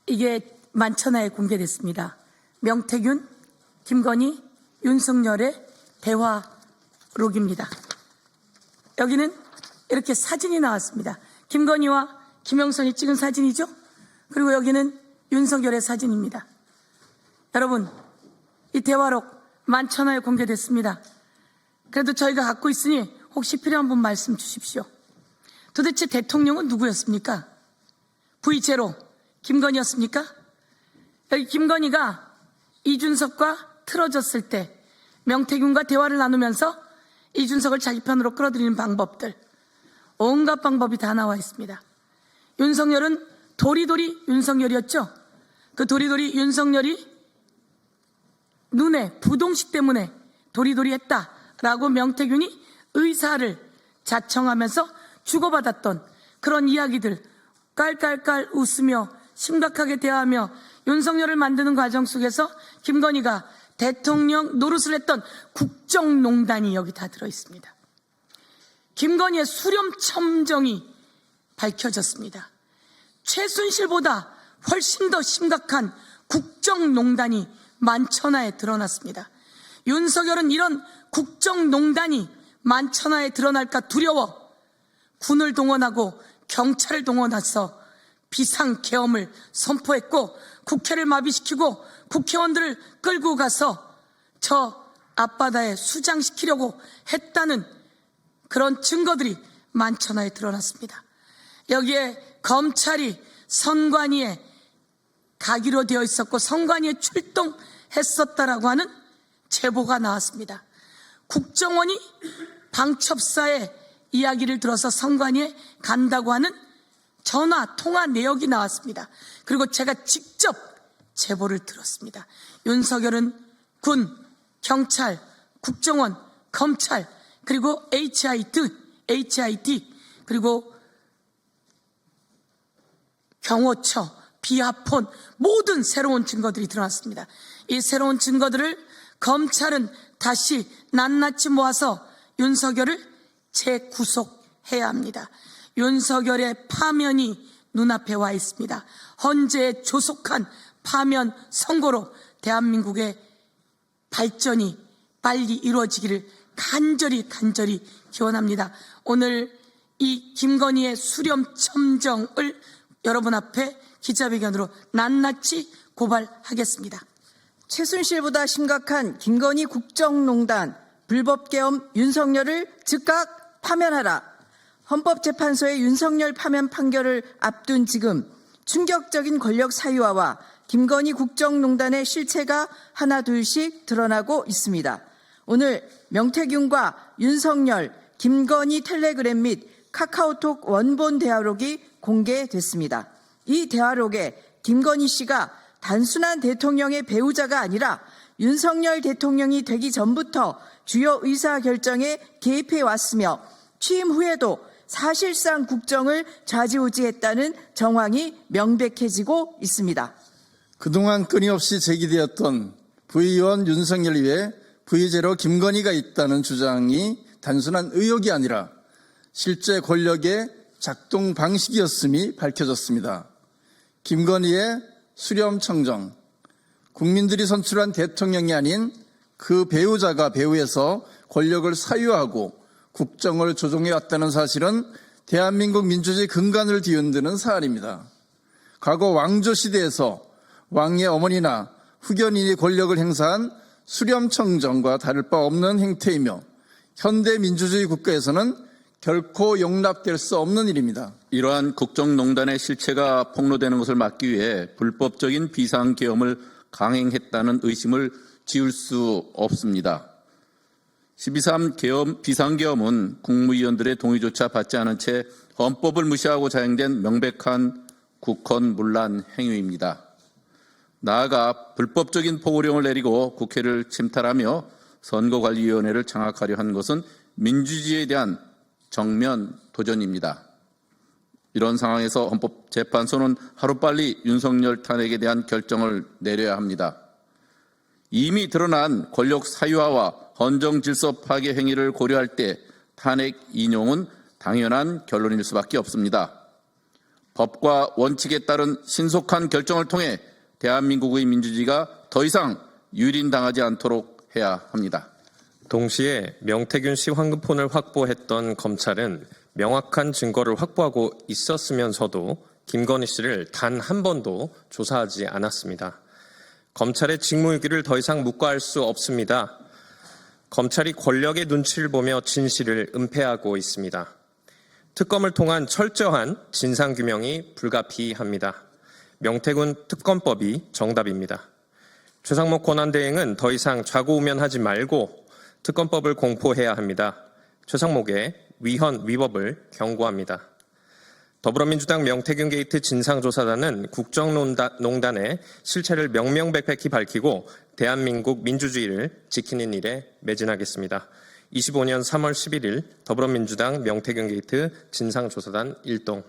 이게 만천하에 공개됐습니다. 명태균, 김건희, 윤석열의 대화록입니다. 여기는 이렇게 사진이 나왔습니다. 김건희와 김영선이 찍은 사진이죠. 그리고 여기는 윤석열의 사진입니다. 여러분, 이 대화록 만천하에 공개됐습니다. 그래도 저희가 갖고 있으니 혹시 필요한 분 말씀 주십시오. 도대체 대통령은 누구였습니까? V0 김건희였습니까? 여기 김건희가 이준석과 틀어졌을 때 명태균과 대화를 나누면서 이준석을 자기 편으로 끌어들이는 방법들, 온갖 방법이 다 나와 있습니다. 윤석열은 도리도리 윤석열이었죠. 그 도리도리 윤석열이 눈에 부동식 때문에 도리도리 했다라고 명태균이 의사를 자청하면서 주고받았던 그런 이야기들 깔깔깔 웃으며 심각하게 대하며 윤석열을 만드는 과정 속에서 김건희가 대통령 노릇을 했던 국정농단이 여기 다 들어있습니다. 김건희의 수렴첨정이 밝혀졌습니다. 최순실보다 훨씬 더 심각한 국정농단이 만천하에 드러났습니다. 윤석열은 이런 국정농단이 만천하에 드러날까 두려워 군을 동원하고 경찰을 동원해서 비상계엄을 선포했고 국회를 마비시키고 국회의원들을 끌고 가서 저 앞바다에 수장시키려고 했다는 그런 증거들이 만천하에 드러났습니다. 여기에 검찰이 선관위에 가기로 되어 있었고 선관위에 출동했었다라고 하는 제보가 나왔습니다. 국정원이 방첩사의 이야기를 들어서 선관위에 간다고 하는 전화, 통화 내역이 나왔습니다. 그리고 제가 직접 제보를 들었습니다. 윤석열은 군, 경찰, 국정원, 검찰, 그리고 HIT, 그리고 경호처, 비하폰 모든 새로운 증거들이 드러났습니다. 이 새로운 증거들을 검찰은 다시 낱낱이 모아서 윤석열을 재구속해야 합니다. 윤석열의 파면이 눈앞에 와 있습니다. 헌재의 조속한 파면 선고로 대한민국의 발전이 빨리 이루어지기를 간절히 기원합니다. 오늘 이 김건희의 수렴첨정을 여러분 앞에 기자회견으로 낱낱이 고발하겠습니다. 최순실보다 심각한 김건희 국정농단, 불법계엄 윤석열을 즉각 파면하라. 헌법재판소의 윤석열 파면 판결을 앞둔 지금 충격적인 권력 사유화와 김건희 국정농단의 실체가 하나둘씩 드러나고 있습니다. 오늘 명태균과 윤석열, 김건희 텔레그램 및 카카오톡 원본 대화록이 공개됐습니다. 이 대화록에 김건희 씨가 단순한 대통령의 배우자가 아니라 윤석열 대통령이 되기 전부터 주요 의사결정에 개입해 왔으며 취임 후에도 사실상 국정을 좌지우지했다는 정황이 명백해지고 있습니다. 그동안 끊임없이 제기되었던 V1 윤석열 위에 V0 김건희가 있다는 주장이 단순한 의혹이 아니라 실제 권력의 작동 방식이었음이 밝혀졌습니다. 김건희의 수렴청정, 국민들이 선출한 대통령이 아닌 그 배우자가 배후에서 권력을 사유하고 국정을 조종해왔다는 사실은 대한민국 민주주의 근간을 뒤흔드는 사안입니다. 과거 왕조시대에서 왕의 어머니나 후견인이 권력을 행사한 수렴청정과 다를 바 없는 행태이며 현대 민주주의 국가에서는 결코 용납될 수 없는 일입니다. 이러한 국정농단의 실체가 폭로되는 것을 막기 위해 불법적인 비상계엄을 강행했다는 의심을 지울 수 없습니다. 12.3 비상계엄은 국무위원들의 동의조차 받지 않은 채 헌법을 무시하고 자행된 명백한 국헌문란 행위입니다. 나아가 불법적인 포고령을 내리고 국회를 침탈하며 선거관리위원회를 장악하려 한 것은 민주주의에 대한 정면 도전입니다. 이런 상황에서 헌법재판소는 하루빨리 윤석열 탄핵에 대한 결정을 내려야 합니다. 이미 드러난 권력 사유화와 헌정 질서 파괴 행위를 고려할 때 탄핵 인용은 당연한 결론일 수밖에 없습니다. 법과 원칙에 따른 신속한 결정을 통해 대한민국의 민주주의가 더 이상 유린당하지 않도록 해야 합니다. 동시에 명태균 씨 황금폰을 확보했던 검찰은 명확한 증거를 확보하고 있었으면서도 김건희 씨를 단 한 번도 조사하지 않았습니다. 검찰의 직무유기를 더 이상 묵과할 수 없습니다. 검찰이 권력의 눈치를 보며 진실을 은폐하고 있습니다. 특검을 통한 철저한 진상규명이 불가피합니다. 명태균 특검법이 정답입니다. 최상목 권한대행은 더 이상 좌고우면하지 말고 특검법을 공포해야 합니다. 최상목의 위헌 위법을 경고합니다. 더불어민주당 명태균 게이트 진상조사단은 국정농단의 실체를 명명백백히 밝히고 대한민국 민주주의를 지키는 일에 매진하겠습니다. 25년 3월 11일 더불어민주당 명태균 게이트 진상조사단 1동